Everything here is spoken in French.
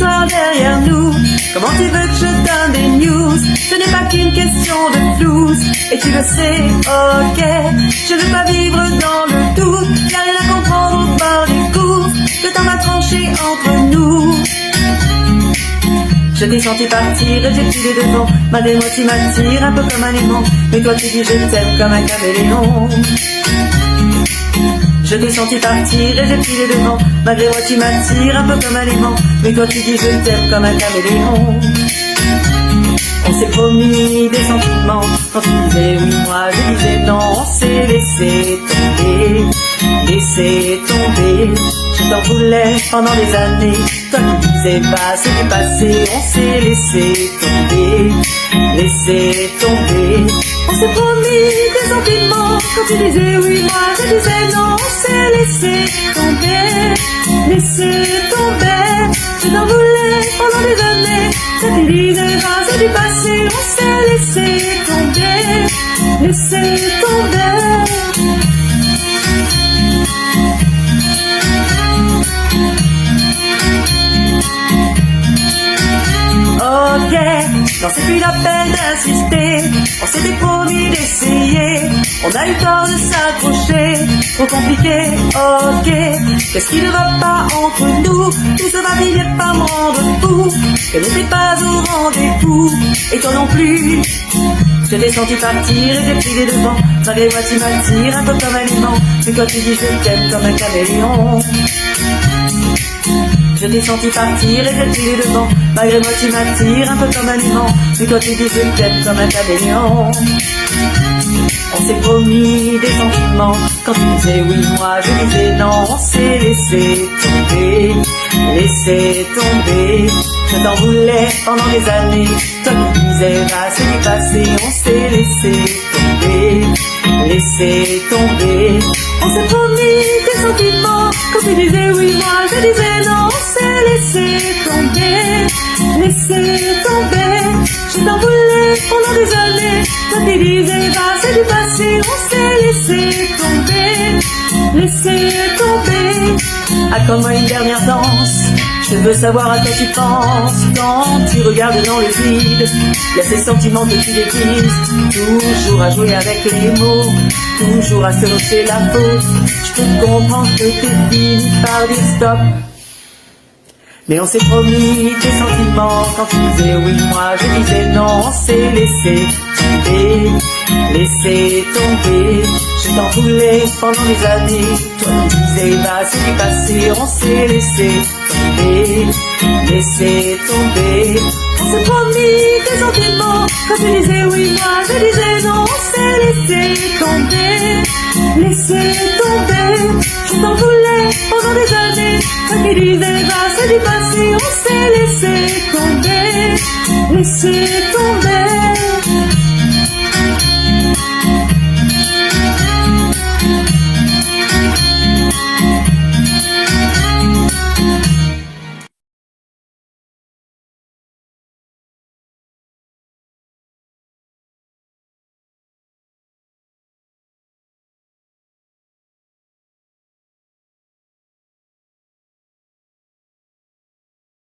l'histoire derrière nous. Comment tu veux que je donne des news? Ce n'est pas qu'une question de flouze. Et tu le sais, ok. Je veux pas vivre dans le doute. Y'a rien à comprendre au bord des cours. Le temps va trancher entre nous. Je t'ai senti partir et j'ai pris les devants. Malgré moi tu m'attires un peu comme un aimant. Mais toi tu dis je t'aime comme un caméléon. Je t'ai senti partir et j'ai pris les devants. Malgré moi tu m'attires un peu comme un aimant. Mais toi tu dis je t'aime comme un caméléon. On s'est promis des sentiments. Quand tu disais oui, moi je disais non. On s'est laissé tomber, laissé tomber. Je t'en voulais pendant des années. Toi qui disais pas, c'est du passé. On s'est laissé tomber, laissé tomber. On s'est promis des sentiments. Quand tu disais oui, moi je disais non. On s'est laissé tomber, laissé tomber. Je t'en voulais pendant des années. Toi qui disais pas, c'est du passé. On s'est laissé tomber, laissé tomber. Ok, non c'est plus la peine d'insister. On s'était promis d'essayer. On a eu tort de s'accrocher. Trop compliqué, ok. Qu'est-ce qui ne va pas entre nous? Tout ça va finir par me rendre fou. Elle n'était pas au rendez-vous. Et toi non plus. Je t'ai senti partir et j'ai pris les devants. Malgré moi tu m'attires un peu comme un aimant. Mais toi tu dis je t'aime comme un caméléon. Je t'ai senti partir et j'ai pris les devants. Malgré moi tu m'attires un peu comme un aimant. Mais toi tu dis je t'aime comme un caméléon. On s'est promis des sentiments. Quand tu disais oui, moi je disais non. On s'est laissé tomber, laissé tomber. Je t'en voulais pendant des années. Toi qui disais bah c'est du passé. On s'est laissé tomber, laissé tomber. On s'est promis des sentiments. Quand tu disais oui, moi je disais non. On s'est laissé tomber, laissé tomber. Je t'en voulais pendant des années. Toi qui disais bah c'est du passé. On s'est laissé tomber, laissé tomber. Accorde-moi une dernière danse. Je veux savoir à quoi tu penses quand tu regardes dans le vide. Il y a ces sentiments que tu déguises. Toujours à jouer avec les mots, toujours à se rejeter la faute. Je peux comprendre que t'es fini par dire stop. Mais on s'est promis des sentiments. Quand tu disais oui, moi je disais non. On s'est laissé tomber, laissé tomber. Je t'en voulais pendant des années. Toi tu disais bah c'est du passé. On s'est laissé tomber, laissé tomber. On s'est promis des sentiments. Quand tu disais oui, moi je disais non. On s'est laissé tomber, laissé tomber. Je t'en voulais pendant des années. Toi qui disais bah c'est du passé. On s'est laissé tomber, laissé tomber.